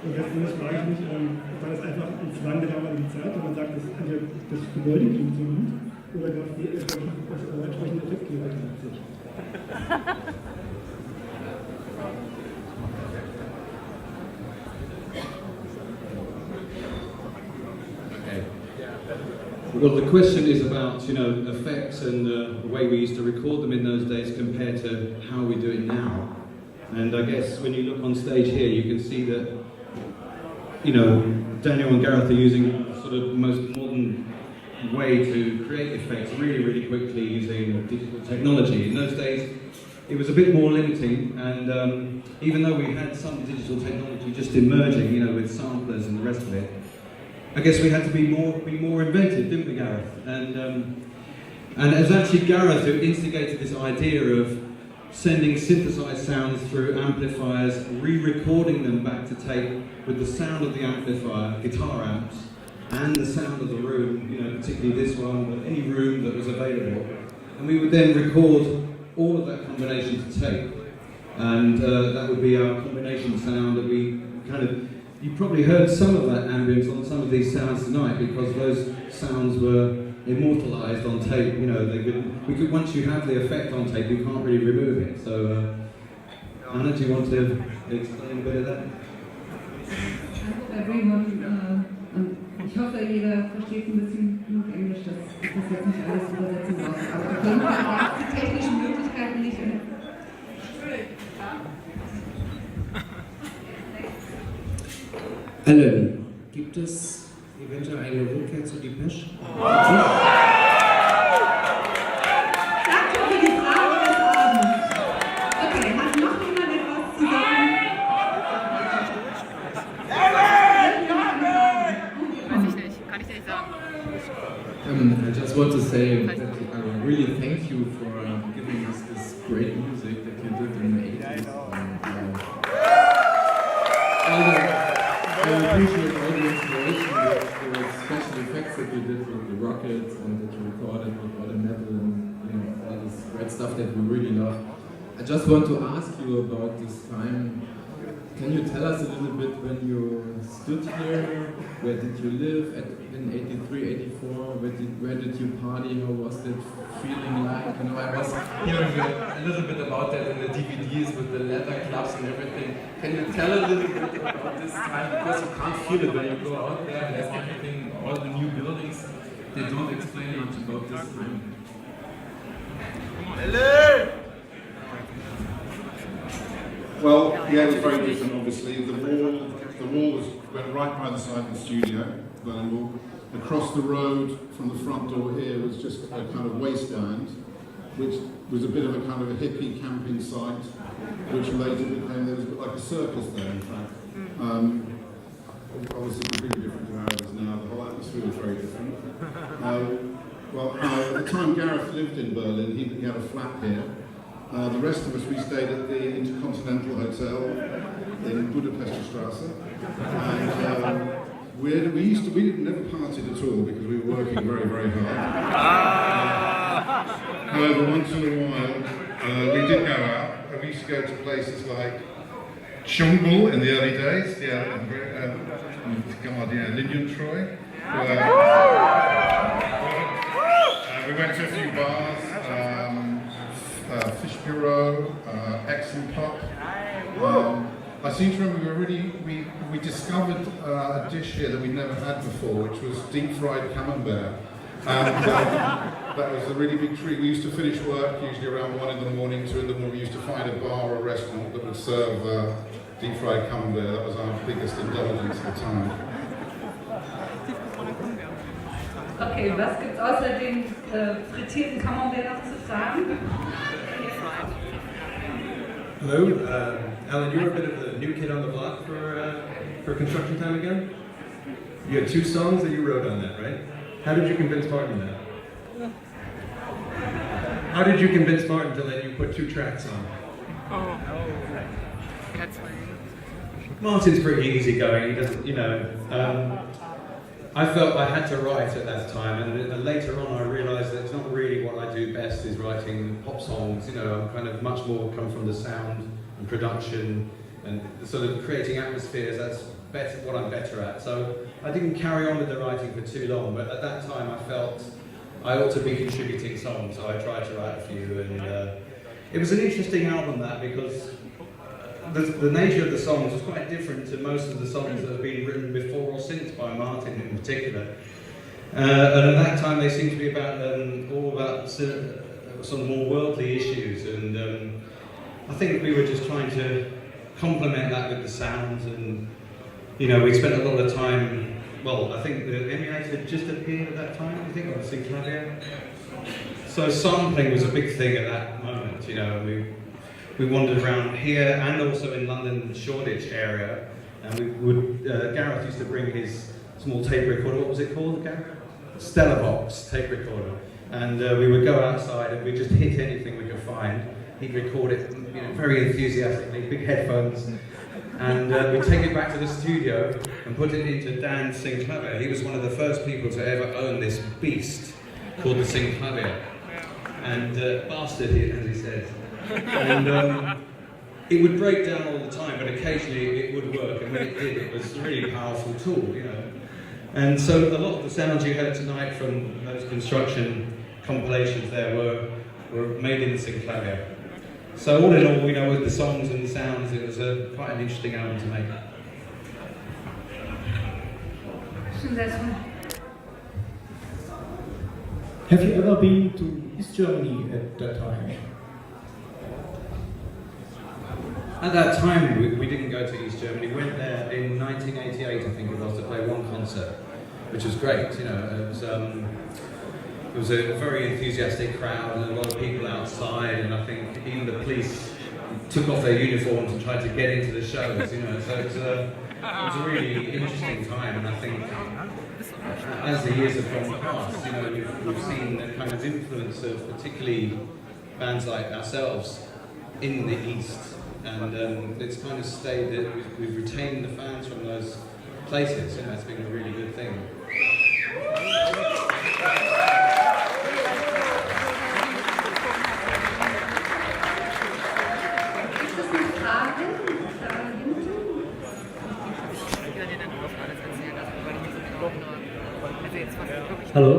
Und deswegen frage ich mich, war das einfach ein Zwang der damaligen Zeit, wenn man sagt, das Gebäude klingt so gut, oder gab es entsprechende Effektgeber tatsächlich? Well, the question is about, effects and the way we used to record them in those days compared to how we do it now. And I guess when you look on stage here, you can see that, Daniel and Gareth are using sort of the most modern way to create effects really, really quickly using digital technology. In those days, it was a bit more limiting, and even though we had some digital technology just emerging, with samplers and the rest of it, I guess we had to be more inventive, didn't we, Gareth? And it was actually Gareth who instigated this idea of sending synthesized sounds through amplifiers, re-recording them back to tape with the sound of the amplifier, guitar amps, and the sound of the room, particularly this one, but any room that was available. And we would then record all of that combination to tape. And that would be our combination sound that we you probably heard some of that ambience on some of these sounds tonight because those sounds were immortalized on tape. Once you have the effect on tape, you can't really remove it. So, Anna, do you want to explain a bit of that? Hello everyone. Ich hoffe, jeder versteht ein bisschen genug Englisch, dass das jetzt nicht alles übersetzen muss. Aber auf jeden Fall gab es die technischen Möglichkeiten nicht. Alan, gibt es eventuell eine Rückkehr zu Depeche? Danke für die Frage des Abends. Okay, hat noch jemand etwas zu sagen? Weiß ich nicht, kann ich dir nicht sagen. I just want to say that I really thank you for giving us this great music that you did in the 80s. I appreciate all the inspiration, the special effects that you did with the rockets and that you recorded with all the metal and all this great stuff that we really love. I just want to ask you about this time. Can you tell us a little bit when you stood here? Where did you live in 83, 84? Where did you party? How was that feeling like? I was hearing a little bit about that in the DVDs with the leather clubs and everything. Can you tell a little bit about this time? Because you can't feel it when you go out there and there's everything, all the new buildings. They don't explain much about this time. Well, yeah, it was very different, obviously. The wall went right by the side of the studio, Berlin Wall. Across the road from the front door here was just a kind of wasteland, which was a bit of a kind of a hippie camping site, which later became, there was like a circus there, in fact. Obviously completely different to how it is now. The whole atmosphere was very different. At the time Gareth lived in Berlin, he had a flat here. The rest of us, we stayed at the Intercontinental Hotel in Budapest Straße. And we never partied at all because we were working very, very hard. However, once in a while, we did go out. We used to go to places like Dschungel in the early days, Lilientreu. We went to a few bars. Fish Bureau, Excellent Pop. I seem to remember we discovered a dish here that we'd never had before, which was deep fried camembert. That was a really big treat. We used to finish work usually around 1 in the morning, 2 in the morning. We used to find a bar or a restaurant that would serve deep fried camembert. That was our biggest indulgence at the time. Okay, was gibt's außer dem frittierten Camembert noch zu sagen? Hello, Alan, you were a bit of the new kid on the block for Construction Time again? You had 2 songs that you wrote on that, right? How did you convince Martin that? How did you convince Martin to let you put 2 tracks on? Oh, that's funny. Martin's pretty easygoing, he doesn't, I felt I had to write at that time, and later on I realised that it's not really what I do best is writing pop songs. I'm kind of much more come from the sound and production and sort of creating atmospheres. what I'm better at. So I didn't carry on with the writing for too long, but at that time I felt I ought to be contributing songs, so I tried to write a few, and it was an interesting album, that, because the nature of the songs was quite different to most of the songs that have been written before or since by Martin in particular. And at that time they seemed to be about all about sort of more worldly issues, and I think we were just trying to complement that with the sounds, and we spent a lot of time. Well, I think the emulator had just appeared at that time, I think, on the Synclavier. So sampling was a big thing at that moment, We wandered around here and also in London, Shoreditch area, and we would, Gareth used to bring his small tape recorder. What was it called, Gareth? Stella Box tape recorder. And we would go outside and we'd just hit anything we could find. He'd record it, very enthusiastically, big headphones. And we'd take it back to the studio and put it into Dan's Synclavier. He was one of the first people to ever own this beast called the Synclavier. And bastard, as he said. And it would break down all the time, but occasionally it would work. And when it did, it was a really powerful tool, And so a lot of the sounds you heard tonight from those construction compilations there were made in the Synclavier. So all in all, with the songs and the sounds, it was quite an interesting album to make. Have you ever been to East Germany at that time? At that time, we didn't go to East Germany. We went there in 1988, I think it was, to play one concert, which was great. It was a very enthusiastic crowd and a lot of people outside, and I think even the police took off their uniforms and tried to get into the shows. So it was a really interesting time, and I think as the years have gone past, we've seen the kind of influence of particularly bands like ourselves in the East. And it's kind of stayed that we've retained the fans from those places, it's been a really good thing. Ist das eine Frage? Da hinten? Ich kann dir dann auch alles erzählen, weil ich nicht so genau jetzt was wirklich. Hello.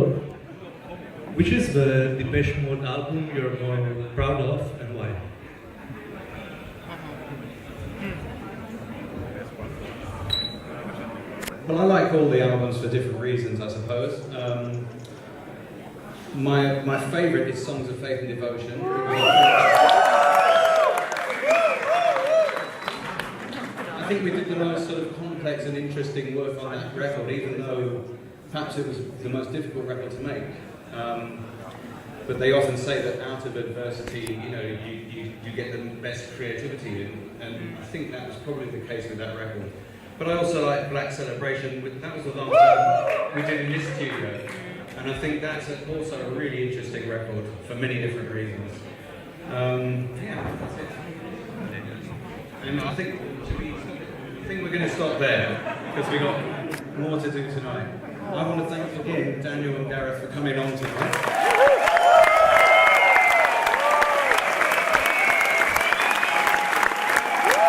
Which is the Depeche Mode album you're more proud of and why? Well, I like all the albums for different reasons, I suppose. My favourite is Songs of Faith and Devotion. I think we did the most sort of complex and interesting work on that record, even though perhaps it was the most difficult record to make. But they often say that out of adversity, you get the best creativity, and I think that was probably the case with that record. But I also like Black Celebration. That was the last one we did in this studio, and I think that's also a really interesting record for many different reasons. That's it. And I think we're going to stop there because we've got more to do tonight. I want to thank again Daniel and Gareth for coming on tonight.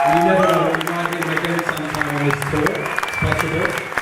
You never know, we might be again sometime on this tour. It's possible.